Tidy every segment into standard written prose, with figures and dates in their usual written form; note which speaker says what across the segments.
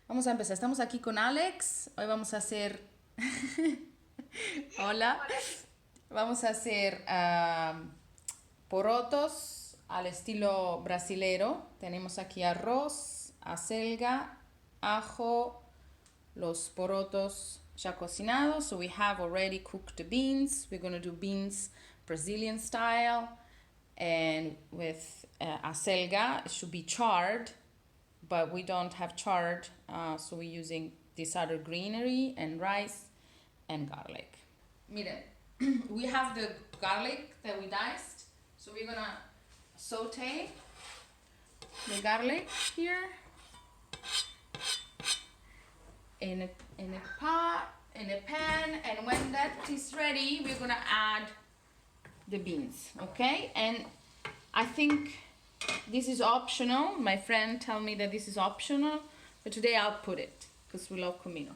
Speaker 1: Vamos a empezar. Estamos aquí con Alex. Hoy vamos a hacer... Hola. Vamos a hacer porotos al estilo brasilero. Tenemos aquí arroz, acelga, ajo, los porotos ya cocinados. So we have already cooked the beans. We're going to do beans Brazilian style. And with acelga, it should be chard, but we don't have chard, so we're using this other greenery and rice and garlic. Miren, we have the garlic that we diced, so we're gonna saute the garlic here in a pot, in a pan, and when that is ready, we're gonna add the beans, okay? And I think this is optional. My friend told me that this is optional, but today I'll put it because we love comino.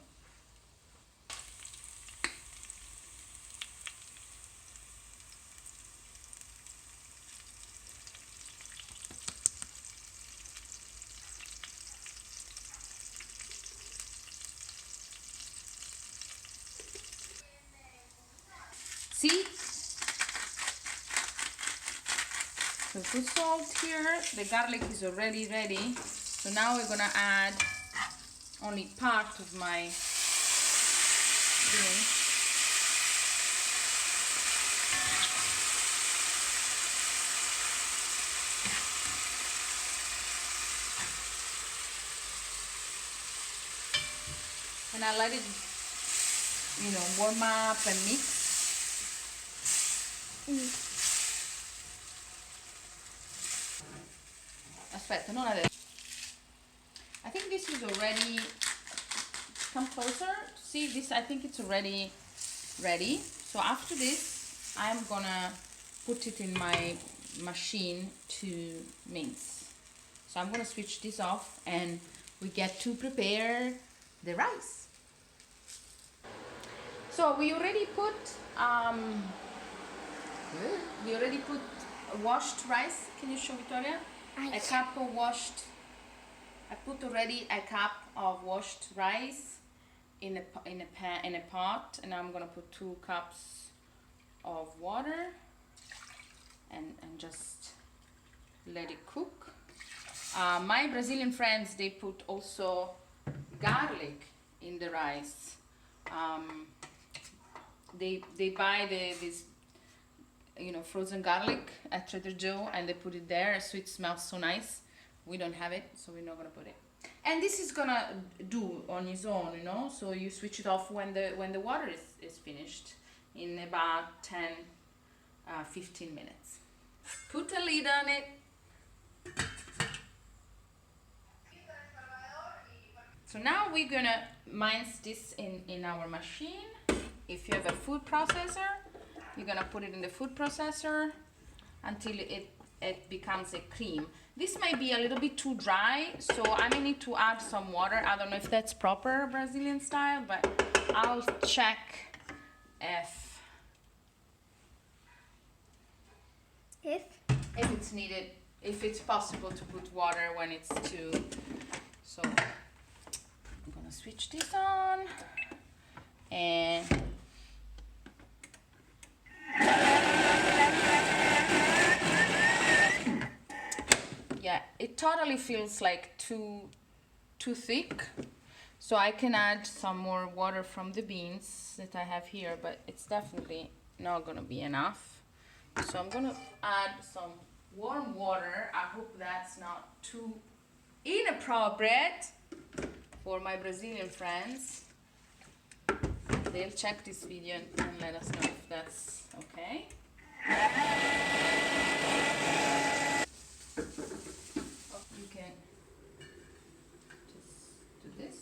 Speaker 1: See? So put salt here. The garlic is already ready. So now we're gonna add only part of my beans. And I let it, warm up and mix. Aspetta, non adesso. I think this is already, come closer, see this, I think it's already ready. So after this, I'm gonna put it in my machine to mince. So I'm gonna switch this off and we get to prepare the rice. So we already put washed rice. Can you show Victoria? A cup of washed. I put already a cup of washed rice in a pot, and I'm gonna put 2 cups of water and just let it cook. My Brazilian friends, they put also garlic in the rice. They buy this frozen garlic at Trader Joe and they put it there, so it smells so nice. We don't have it, so we're not gonna put it. And this is gonna do on its own, so you switch it off when the water is finished in about 10-15 minutes. Put a lid on it. So now we're gonna mince this in our machine. If you have a food processor, you're gonna put it in the food processor until it becomes a cream. This might be a little bit too dry, so I may need to add some water. I don't know if that's proper Brazilian style, but I'll check if it's needed, if it's possible to put water when it's too. So I'm gonna switch this on and yeah, it totally feels like too thick, so I can add some more water from the beans that I have here, but it's definitely not gonna be enough. So I'm gonna add some warm water. I hope that's not too inappropriate for my Brazilian friends. They'll check this video and let us know if that's okay. You can just do this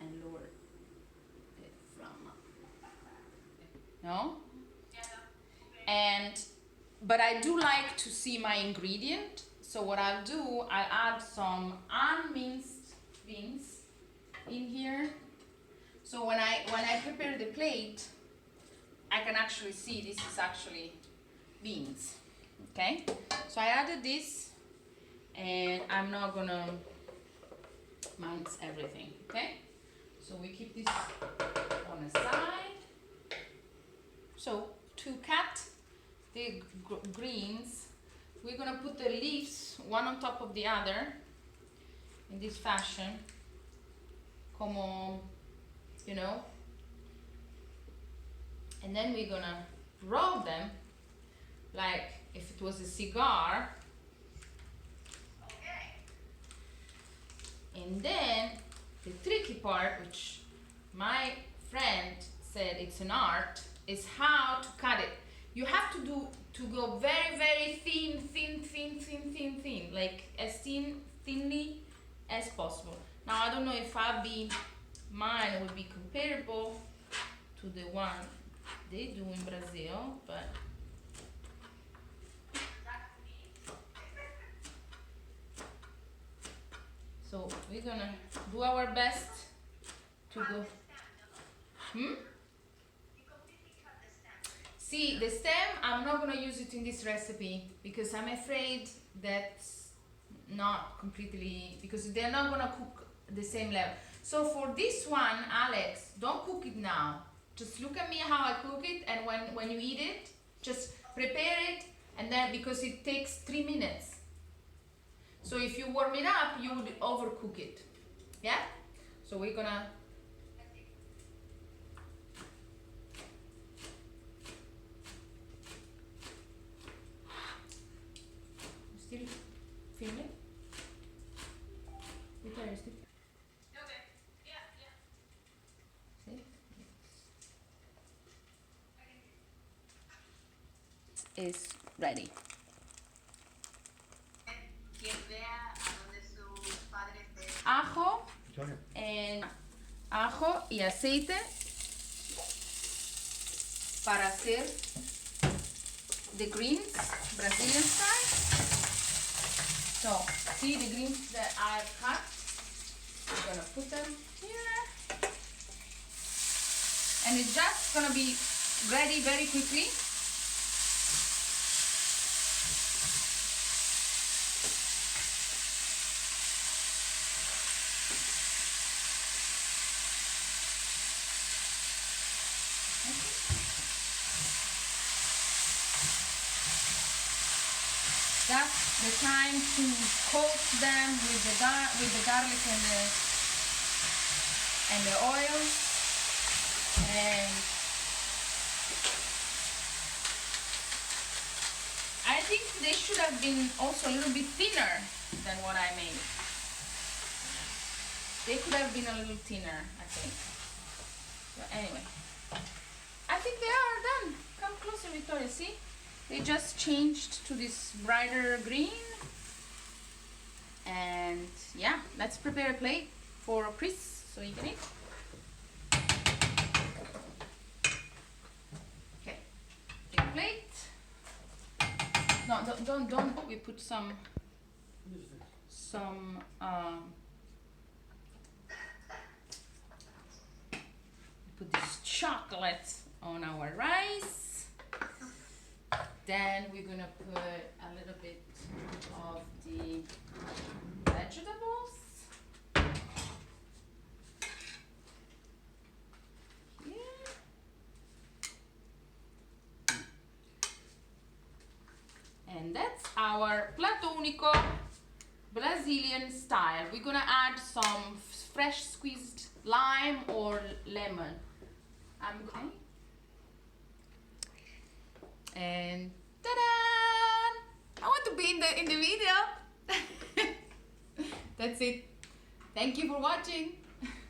Speaker 1: and lower the flame. No? But I do like to see my ingredient. So what I'll do, I'll add some unminced beans in here. So when I prepare the plate, I can actually see this is actually beans. Okay? So I added this, and I'm not gonna minds everything, okay? So we keep this on the side. So to cut the greens, we're gonna put the leaves one on top of the other in this fashion, como, you know, and then we're gonna roll them like if it was a cigar. Okay. And then the tricky part, which my friend said it's an art, is how to cut it. You have to go very, very thin, like as thinly as possible. Now I don't know if mine would be comparable to the one they do in Brazil, but so we're gonna do our best to go. See, the stem, I'm not gonna use it in this recipe because I'm afraid that's not completely, because they're not gonna cook the same level. So for this one, Alex, don't cook it now. Just look at me how I cook it, and when you eat it, just prepare it, and then because it takes 3 minutes. So if you warm it up, you would overcook it. Yeah? So we're gonna still filming? Victoria, still?
Speaker 2: Okay. Yeah.
Speaker 1: See? Is ready.
Speaker 2: Quien vea a donde sus padres de
Speaker 1: Ajo y aceite para hacer the greens Brazilian style. So see the greens that I've cut. I'm gonna put them here, and it's just gonna be ready very quickly. That's the time to coat them with the garlic and the oil, and I think they should have been also a little bit thinner than what I made. They could have been a little thinner, I think. But anyway, I think they are done. Come closer, Victoria, see? They just changed to this brighter green. And yeah, let's prepare a plate for Chris so he can eat. Okay, take a plate. No, don't. We put some put this chocolate on our rice. Then we're gonna put a little bit of the vegetables. Here. And that's our plato unico Brazilian style. We're gonna add some fresh squeezed lime or lemon. Okay. And ta-da! I want to be in the video. That's it. Thank you for watching.